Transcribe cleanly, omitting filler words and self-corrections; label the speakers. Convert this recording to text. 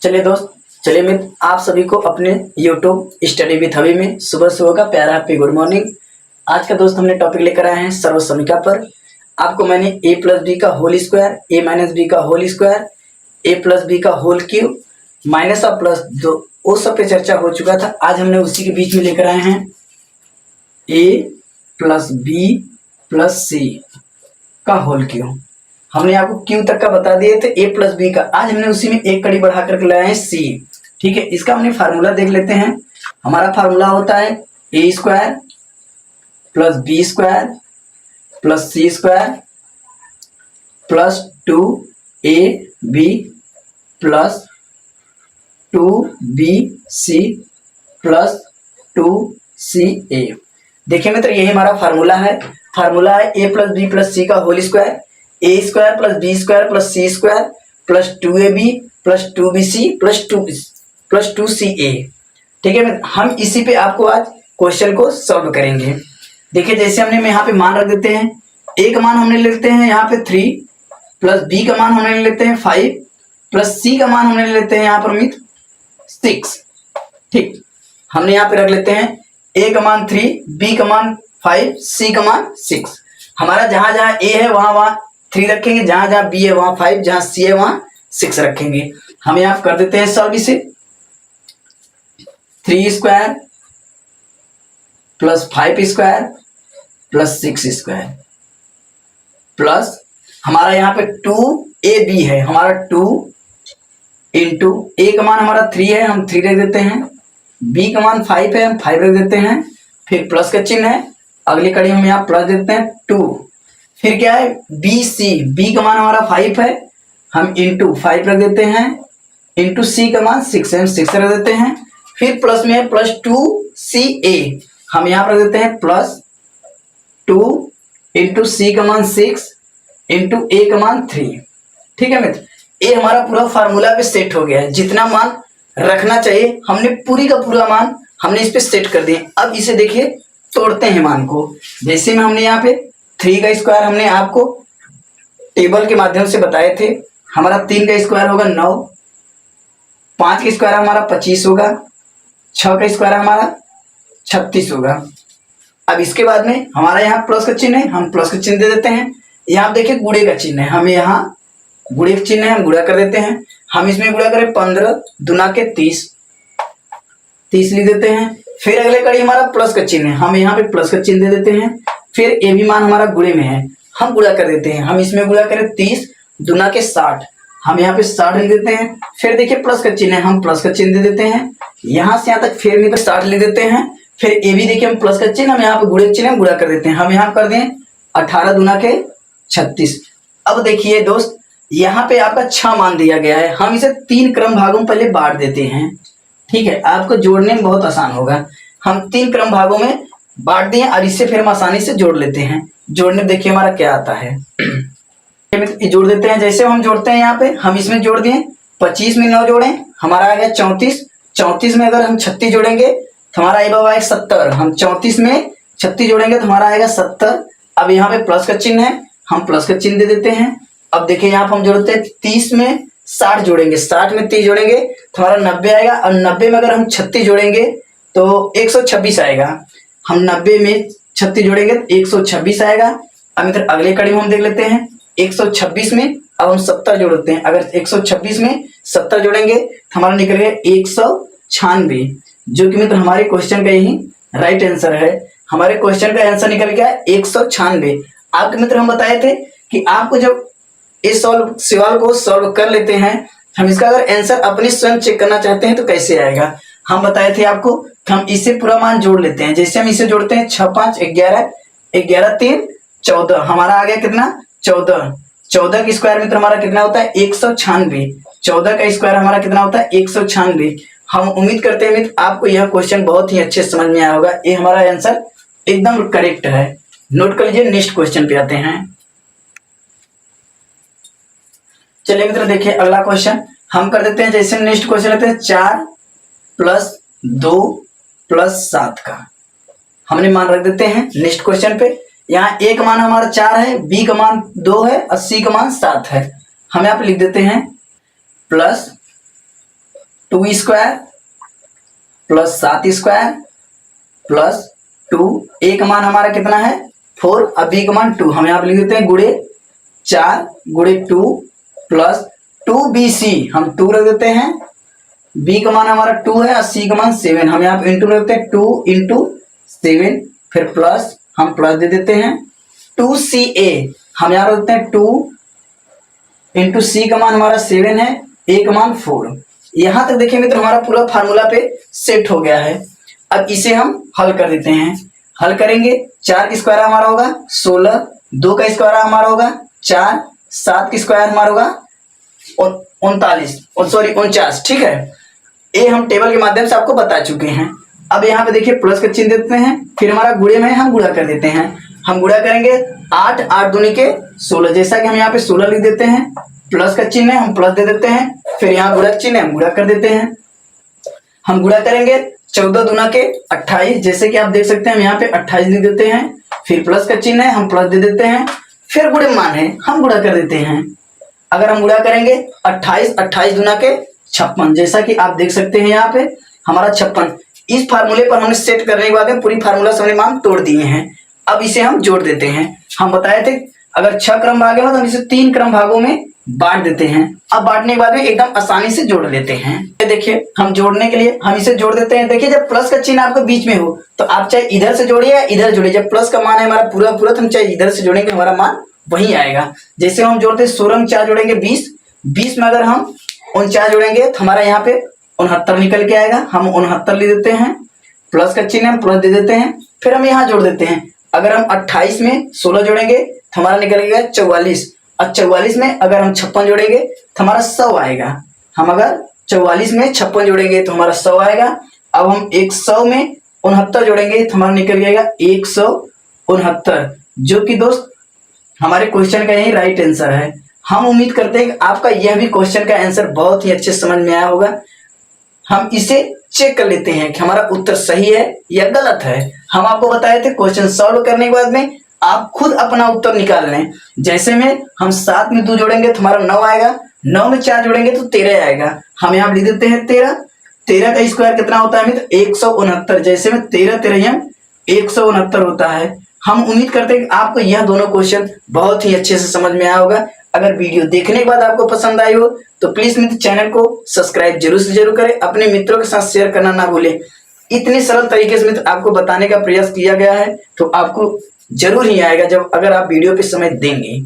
Speaker 1: चलिए दोस्त, चलिए मित्र, आप सभी को अपने यूट्यूब स्टडी विथ हबी में सुबह सुबह का प्यारा हैप्पी गुड मॉर्निंग। आज का दोस्त हमने टॉपिक लेकर आए हैं सर्वसमीका पर। आपको मैंने ए प्लस बी का होल स्क्वायर, ए माइनस बी का होल स्क्वायर, ए प्लस बी का होल क्यूब माइनस और प्लस दो वो सब पे चर्चा हो चुका था। आज हमने उसी के बीच में लेकर आए हैं ए प्लस बी प्लस सी का होल क्यूब। हमने आपको क्यू तक का बता दिए थे, ए प्लस बी का। आज हमने उसी में एक कड़ी बढ़ा करके लाए हैं सी। ठीक है, इसका हमने फार्मूला देख लेते हैं। हमारा फार्मूला होता है A square plus B square plus C square plus 2ab plus 2bc plus 2ca। देखिए मित्र, यही हमारा फार्मूला है। फार्मूला है A plus B plus C का whole square, A square plus B square plus C square plus 2ab plus 2bc plus 2ca। ठीक है, हम इसी पे आपको आज क्वेश्चन को सॉल्व करेंगे। देखिए, जैसे हमने यहाँ पे मान रख देते हैं, ए का मान हमने ले लेते हैं यहाँ पे 3 प्लस बी का मान हमने ले लेते हैं 5 प्लस सी का मान हमने ले लेते हैं यहाँ पर मित्र 6। ठीक, हमने यहाँ पे रख लेते हैं ए का मान 3, बी का मान 5, सी का मान 6। हमारा जहां जहां ए है वहां 3 रखेंगे, जहां जहां बी है वहां 5, जहां सी है वहां 6 रखेंगे। हम यहाँ कर देते हैं सॉल्व इसे। 3 square plus 5 square plus 6 square plus हमारा यहाँ पे 2ab है, हमारा 2 इंटू ए का मान हमारा 3 है, हम 3 रख देते हैं। बी का मान 5 है, हम 5 रख देते हैं। फिर प्लस का चिन्ह है, अगली कड़ी हम यहाँ प्लस देते हैं 2। फिर क्या है बी सी, बी का मान हमारा 5 है, हम इंटू 5 रख देते हैं। इंटू सी का मान 6 है, हम 6 रख देते हैं। फिर प्लस में है प्लस 2ca, हम यहाँ पर रख देते हैं प्लस 2 इंटू सी का मान 6 इंटू ए का मान 3। ठीक है मित्र, ये हमारा पूरा फार्मूला पे सेट हो गया है। जितना मान रखना चाहिए हमने पूरी का पूरा मान हमने इस पे सेट कर दिए। अब इसे देखिए, तोड़ते हैं मान को। जैसे में हमने यहाँ पे 3 का स्क्वायर हमने आपको टेबल के माध्यम से बताए थे। हमारा 3 का स्क्वायर होगा 9, 5 का स्क्वायर हमारा 25 होगा, 6 का स्क्वायर हमारा 36 होगा। अब इसके बाद में हमारा यहाँ प्लस का चिन्ह है, हम प्लस का चिन्ह दे देते हैं। यहाँ देखिए गुणे का चिन्ह है, हमें यहाँ गुणे का चिन्ह है, हम गुणा कर देते हैं। हम इसमें गुणा करें 15 दुना के 30 लिख देते हैं। फिर अगले कड़ी हमारा प्लस का चिन्ह है, हम यहाँ पे प्लस का चिन्ह दे देते हैं। फिर ए भी मान हमारा गुणे में है, हम गुणा कर देते हैं। हम इसमें गुणा करें 30 दुना के 60, हम यहाँ पे 60 लिख देते हैं। फिर देखिए प्लस का चिन्ह है, हम प्लस का चिन्ह दे देते हैं। यहाँ से यहाँ तक फिर में 60 लिख देते हैं। फिर ए भी देखिए हम प्लस का चिन्ह, हम यहाँ पे गुणे का चिन्ह हम गुणा कर देते हैं। हम यहाँ कर दें 18 दुना के 36। अब देखिए दोस्त, यहाँ पे आपका 6 मान दिया गया है। हम इसे 3 क्रम भागों में पहले बांट देते हैं। ठीक है, आपको जोड़ने में बहुत आसान होगा। हम 3 क्रम भागों में बांट दिए, अब इससे फिर हम आसानी से जोड़ लेते हैं। जोड़ने में देखिए हमारा क्या आता है। जोड़ देते हैं। जैसे हम जोड़ते हैं, यहाँ पे हम इसमें जोड़ दिए 25 में 9 जोड़े, हमारा आ गया 34। 34 में अगर हम 36 जोड़ेंगे तो हमारा आएगा 70। हम 34 में 36 जोड़ेंगे तो हमारा आएगा 70। अब यहाँ पे प्लस का चिन्ह है, हम प्लस का चिन्ह दे देते हैं। अब देखिए यहाँ पर हम जोड़ते हैं 30 में 60 जोड़ेंगे, 60 में 30 जोड़ेंगे तो हमारा 90 आएगा। और 90 में अगर हम 36 जोड़ेंगे तो 126 आएगा। हम 90 में 36 जोड़ेंगे तो 126 आएगा। अब इधर अगले कड़ी में हम देख लेते हैं 126 में अब हम 70 जोड़ते हैं। अगर 126 में 70 जोड़ेंगे तो हमारा निकल गया 196, जो कि मित्र हमारे क्वेश्चन का यही राइट आंसर है। हमारे क्वेश्चन का आंसर निकल गया 196। आपके मित्र हम बताए थे कि आपको जब इस सवाल को सॉल्व कर लेते हैं, हम इसका अगर आंसर अपने स्वयं चेक करना चाहते हैं तो कैसे आएगा। हम बताए थे आपको कि हम इससे पूरा मान जोड़ लेते हैं। जैसे हम इसे जोड़ते हैं 6 5 11, 11 3 14, हमारा आ गया कितना 14। 14 का स्क्वायर मित्र हमारा कितना होता है 196। 14 का स्क्वायर हमारा कितना होता है 196। हम उम्मीद करते हैं मित्र आपको यह क्वेश्चन बहुत ही अच्छे समझ में आया होगा। ये हमारा आंसर एकदम करेक्ट है। नोट कर लीजिए। नेक्स्ट क्वेश्चन पे आते हैं। चलिए मित्र, देखिए अगला क्वेश्चन हम कर देते हैं। जैसे नेक्स्ट क्वेश्चन लेते हैं 4 + 2 + 7 का हमने मान रख देते हैं नेक्स्ट क्वेश्चन पे। यहाँ ए का मान हमारा 4 है, बी का मान 2 है और सी का मान 7 है। हम यहाँ पे लिख देते हैं plus 2 square plus 7 square plus 2, ए का मान हमारा कितना है 4, अब बी का मान 2, हम यहाँ पे लिख देते हैं गुणे 4 गुणे 2 प्लस 2bc, हम 2 रख देते हैं, b का मान हमारा 2 है और c का मान 7, हम यहाँ पे इंटू रखते हैं 2 इंटू 7, फिर प्लस हम प्लस दे देते हैं 2ca, हम यहाँ रखते हैं 2 इंटू c का मान हमारा 7 है, a का मान 4। यहाँ तक देखिए मित्र हमारा पूरा फार्मूला पे सेट हो गया है। अब इसे हम हल कर देते हैं, हल करेंगे 4 का स्क्वायर हमारा होगा 16, 2 का स्क्वायर हमारा होगा 4, 7 का स्क्वायर हमारा होगा 49, ठीक है। ये हम टेबल के माध्यम से आपको बता चुके हैं। अब यहाँ पे देखिए प्लस का चिन्ह देते हैं, फिर हमारा गुणे में हम गुणा कर देते हैं, हम गुणा करेंगे 8, 8 दूनी के 16, जैसा कि हम यहाँ पे 16 लिख देते हैं, प्लस का चिन्ह है हम प्लस दे देते हैं, फिर यहाँ गुणा चिन्ह है हम गुणा कर देते हैं, हम गुणा करेंगे 14 दूना के 28, जैसे कि आप देख सकते हैं हम यहाँ पे 28 लिख देते हैं, फिर प्लस का चिन्ह है हम प्लस दे देते हैं, फिर गुणे मान है हम गुणा कर देते हैं। अगर हम गुणा करेंगे 28, 28 दूना के 56, जैसा कि आप देख सकते हैं यहाँ पे हमारा 56। इस फार्मूले पर हमने सेट करने के बाद में पूरी फार्मूला से हमने मान तोड़ दिए हैं। अब इसे हम जोड़ देते हैं। हम बताए थे अगर 6 क्रम भाग है तो हम इसे 3 क्रम भागों में बांट देते हैं। अब बांटने के बाद में एकदम आसानी से जोड़ लेते हैं। देखिए हम जोड़ने के लिए हम इसे जोड़ देते हैं। देखिए जब प्लस का चिन्ह आपके बीच में हो तो आप चाहे इधर से जोड़िए या इधर जोड़िए। जब प्लस का मान है हमारा पूरा पूरा तो हम चाहे इधर से जोड़ेंगे हमारा मान वही आएगा। जैसे हम जोड़ते 16 में 4 जोड़ेंगे 20, 20 में अगर हम 49 जोड़ेंगे तो हमारा यहाँ पे 69 निकल के आएगा। हम 69 ले देते हैं, प्लस का चिन्ह हम प्लस दे देते हैं, फिर हम यहाँ जोड़ देते हैं। अगर हम 28 में 16 जोड़ेंगे तो हमारा निकलेगा 44, और 44 में अगर हम 56 जोड़ेंगे तो हमारा 100 आएगा। हम अगर 44 में 56 जोड़ेंगे तो हमारा 100 आएगा। अब हम 100 में 69 जोड़ेंगे तो हमारा निकल जाएगा 169, जो कि दोस्त हमारे क्वेश्चन का यही राइट आंसर है। हम उम्मीद करते हैं कि आपका यह भी क्वेश्चन का आंसर बहुत ही अच्छे समझ में आया होगा। हम इसे चेक कर लेते हैं कि हमारा उत्तर सही है या गलत है। हम आपको बताए थे क्वेश्चन सॉल्व करने के बाद में आप खुद अपना उत्तर निकाल लें। जैसे में हम 7 में 2 जोड़ेंगे तो हमारा 9 आएगा, 9 में 4 जोड़ेंगे तो 13 आएगा। हम यहाँ लिख देते हैं 13, 13 का स्क्वायर कितना होता है मित्र 169, जैसे में 13 13 169 होता है। हम उम्मीद करते हैं कि आपको यह दोनों क्वेश्चन बहुत ही अच्छे से समझ में आया होगा। अगर वीडियो देखने के बाद आपको पसंद आई हो तो प्लीज मित्र चैनल को सब्सक्राइब जरूर से जरूर करें, अपने मित्रों के साथ शेयर करना ना भूलें। इतने सरल तरीके से मित्र आपको बताने का प्रयास किया गया है तो आपको जरूर ही आएगा जब अगर आप वीडियो पे समय देंगे।